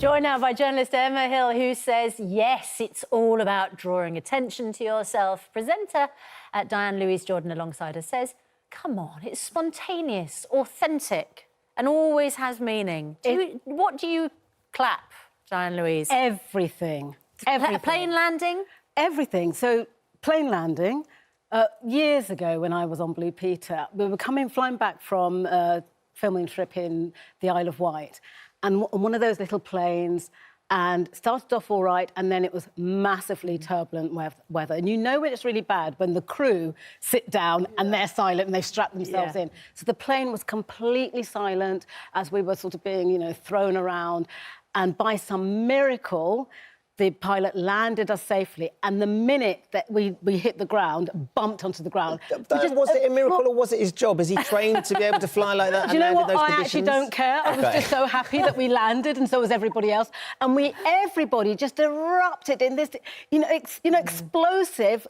Joined now by journalist Emma Hill, who says, yes, it's all about drawing attention to yourself. Presenter Diane Louise Jordan alongside her says, come on, it's spontaneous, authentic, and always has meaning. What do you clap, Diane Louise? Everything. Everything. A plane landing? Everything. So, plane landing. Years ago, when I was on Blue Peter, we were flying back from a filming trip in the Isle of Wight, and on one of those little planes, and started off all right, and then it was massively turbulent weather. And you know when it's really bad when the crew sit down and they're silent and they strap themselves in. So the plane was completely silent as we were sort of being, you know, thrown around. And by some miracle, the pilot landed us safely, and the minute that we hit the ground, bumped onto the ground. Was it a miracle or was it his job? Is he trained to be able to fly like that? Do you know what? I actually don't care. I was just so happy that we landed, and so was everybody else. And everybody just erupted in this, explosive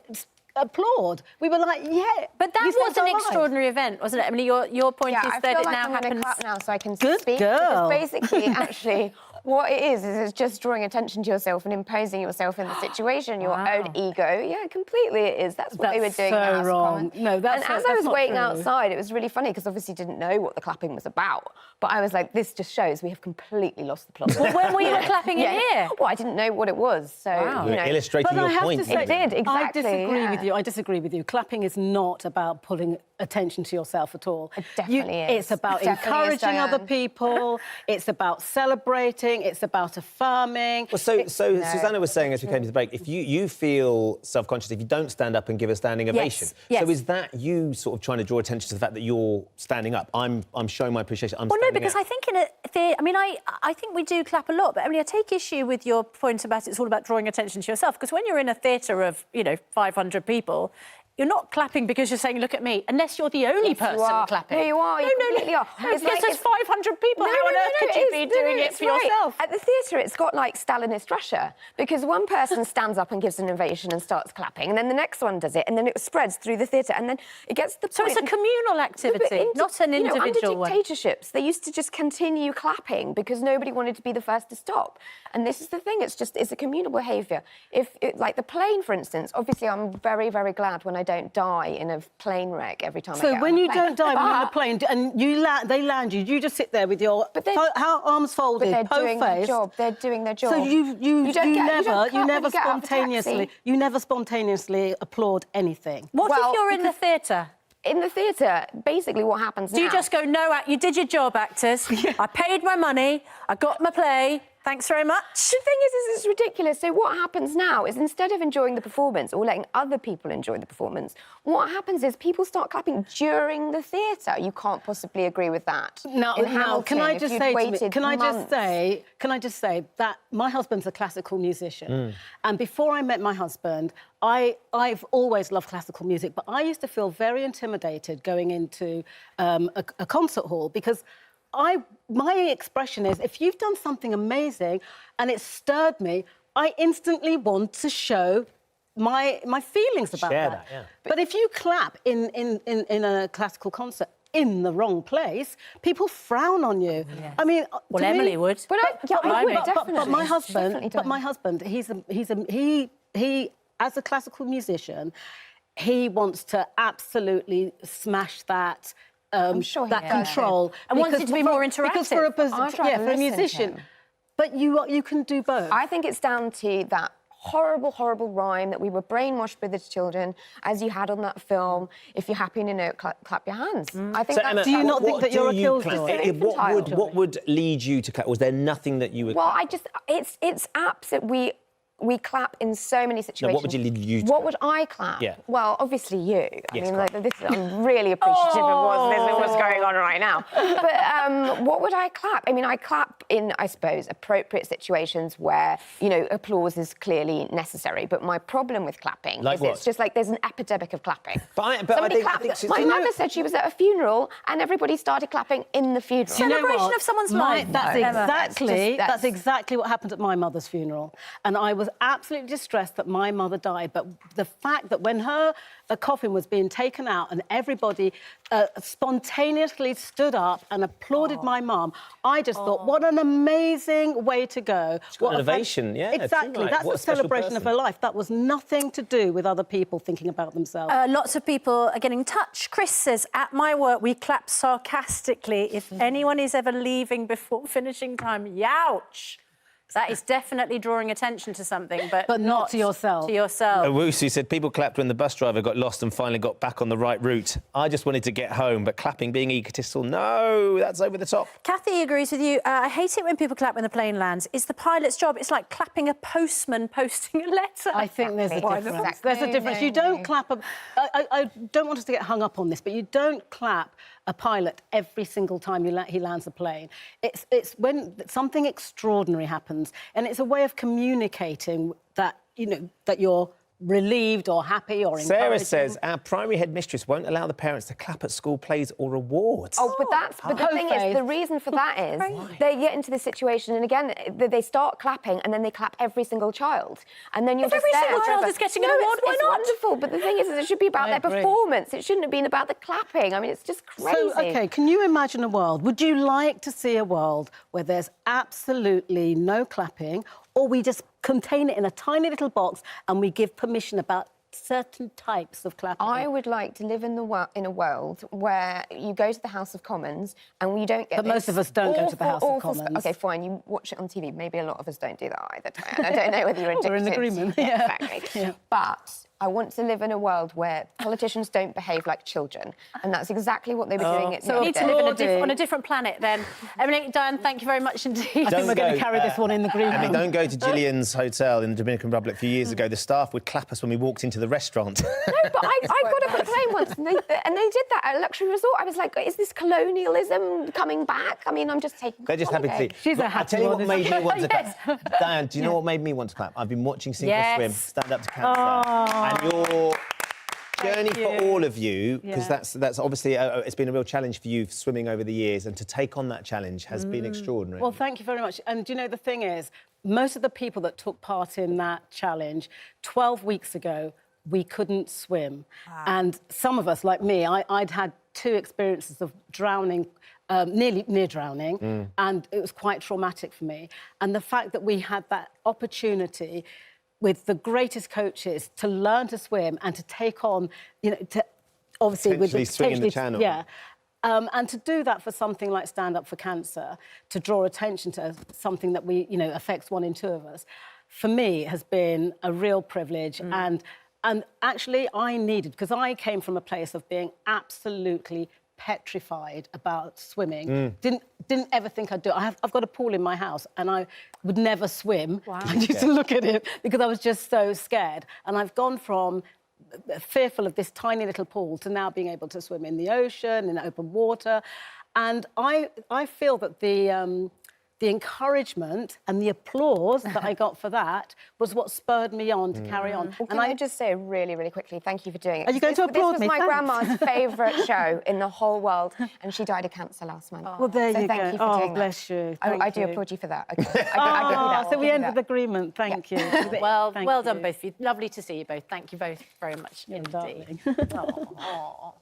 applaud. We were like, yeah. But that was an extraordinary event, wasn't it? I mean, your point is that it now happens. Clap now, so I can Good speak. girl. Because basically, actually, what it is it's just drawing attention to yourself and imposing yourself in the situation, your own ego. Yeah, completely it is. That's what they were doing. So wrong. No, that's and as I was waiting outside, it was really funny because obviously didn't know what the clapping was about. But I was like, this just shows we have completely lost the plot. Well, when were you clapping in here? Well, I didn't know what it was, so You're illustrating your point. It did, exactly. I disagree with you. Clapping is not about pulling attention to yourself at all. It definitely is. It's about encouraging other people. It's about celebrating. It's about affirming. Well, so Susanna was saying as we came to the break, if you feel self-conscious if you don't stand up and give a standing ovation. Yes. So is that you sort of trying to draw attention to the fact that you're standing up? I'm showing my appreciation. Well, no, because I think in a theatre, I mean, I think we do clap a lot, but I mean, I take issue with your point about it's all about drawing attention to yourself, because when you're in a theatre of, 500 people, you're not clapping because you're saying, look at me, unless you're the only person clapping. No, you are. You completely are. It's like there's 500 people. How on earth could you be doing it for yourself? At the theatre, it's got like Stalinist Russia, because one person stands up and gives an ovation and starts clapping, and then the next one does it, and then it spreads through the theatre, and then it gets to the point... So it's a communal activity, not an individual one. Under dictatorships, they used to just continue clapping because nobody wanted to be the first to stop. And this is the thing, it's a communal behaviour. Like the plane, for instance, obviously I'm very, very glad when I don't die in a plane wreck every time I get on a plane. So when you don't die when you're on a plane and they land you, you just sit there with your arms folded, but they're doing their job. They're doing their job. So you never spontaneously applaud anything. What if you're in the theatre? In the theatre, basically what happens now... Do you just go, no, you did your job, actors. I paid my money, I got my play, thanks very much. The thing is it's ridiculous. So what happens now is instead of enjoying the performance or letting other people enjoy the performance, what happens is people start clapping during the theatre. You can't possibly agree with that. Now, can I just say that my husband's a classical musician. And before I met my husband, I've always loved classical music, but I used to feel very intimidated going into a concert hall because my expression is, if you've done something amazing and it stirred me, I instantly want to show my feelings about that. But if you clap in a classical concert in the wrong place, people frown on you. Yes. I mean, well, Emily would. But my husband, he as a classical musician, he wants to absolutely smash that. I'm sure that control and wants it to be more interactive. Because for a musician, but you can do both. I think it's down to that horrible, horrible rhyme that we were brainwashed with as children, as you had on that film. If you're happy in a note, clap your hands. I think. So, Emma, do you not think that you're a killjoy? What would lead you to clap? Was there nothing that you would? Well, it's apps that we clap in so many situations. No, what would you lead you to? What would I clap? Yeah. Well, obviously you. Yes, I'm really appreciative of what's going on right now. But what would I clap? I mean, I clap in, I suppose, appropriate situations where, applause is clearly necessary. But my problem with clapping is it's just like there's an epidemic of clapping. I think my mother said she was at a funeral and everybody started clapping in the funeral. Celebration of someone's life. That's exactly what happened at my mother's funeral. And I was absolutely distressed that my mother died, but the fact that when her coffin was being taken out and everybody spontaneously stood up and applauded my mum. I just thought, what an amazing way to go. Got an ovation, yeah. Exactly. Like, That's what a celebration of her life. That was nothing to do with other people thinking about themselves. Lots of people are getting in touch. Chris says, at my work, we clap sarcastically if anyone is ever leaving before finishing time. Youch! That is definitely drawing attention to something, but not to yourself. To yourself. Owusu said people clapped when the bus driver got lost and finally got back on the right route. I just wanted to get home, but clapping being egotistical, no, that's over the top. Kathy agrees with you. I hate it when people clap when the plane lands. It's the pilot's job. It's like clapping a postman posting a letter. I think there's a difference. There's a difference. You don't clap... I don't want us to get hung up on this, but you don't clap a pilot every single time he lands a plane. It's when something extraordinary happens, and it's a way of communicating that, you know, that you're relieved or happy or encouraging. Sarah says our primary headmistress won't allow the parents to clap at school plays or awards. Oh, but the thing is, the reason for that is they get into this situation, and again, they start clapping, and then they clap every single child, and then you're just every there single child forever. is getting an award, why it's not? wonderful, but the thing is, it should be about I their agree. performance. It shouldn't have been about the clapping. I mean, it's just crazy. So, OK, can you imagine a world? Would you like to see a world where there's absolutely no clapping, or we just contain it in a tiny little box and we give permission about certain types of clapping? I would like to live in a world where you go to the House of Commons and we don't get. But most of us don't go to the House of Commons. Okay, fine. You watch it on TV. Maybe a lot of us don't do that either, Diane. I don't know whether you're addicted. We're in agreement. Yeah, exactly. Yeah. But I want to live in a world where politicians don't behave like children, and that's exactly what they were doing at So we need to live on a different planet then. Emily, Diane, thank you very much indeed. I think we're going to carry this one in the green I mean, room. don't go to Gillian's Hotel in the Dominican Republic a few years ago. The staff would clap us when we walked into the restaurant. No, but I got a complaint once, and they did that at a luxury resort. I was like, is this colonialism coming back? I mean, I'm just taking. They're just happy to see. She's a I happy tell you what one, made me want to Yes. clap. Diane, do you know what made me want to clap? I've been watching Sink or Yes. Swim, Stand Up to Cancer, and your journey for all of you, because that's obviously it's been a real challenge for you swimming over the years, and to take on that challenge has been extraordinary. Well, thank you very much. And, you know, the thing is, most of the people that took part in that challenge 12 weeks ago, we couldn't swim. And some of us, like me, I'd had 2 experiences of drowning, near drowning, and it was quite traumatic for me. And the fact that we had that opportunity with the greatest coaches to learn to swim and to take on, you know, to obviously with Potentially swing in the channel. Yeah. And to do that for something like Stand Up for Cancer, to draw attention to something that you know, affects 1 in 2 of us, for me has been a real privilege. And actually I needed, because I came from a place of being absolutely petrified about swimming. Didn't ever think I'd do it. I've got a pool in my house and I would never swim. Wow. I used to look at it because I was just so scared. And I've gone from fearful of this tiny little pool to now being able to swim in the ocean, in open water. And I feel that the encouragement and the applause that I got for that was what spurred me on to carry on. Well, can I just say really, really quickly, thank you for doing it. Are you going to applaud me? This was my Thanks. grandma's favourite show in the whole world, and she died of cancer last month. Well, there you thank go. you for doing bless you. I do applaud you for that. Okay. I give you that. So we end with agreement. Thank you. Well, Thank well done, you. both of you. Lovely to see you both. Thank you both very much You're indeed. darling. Aw.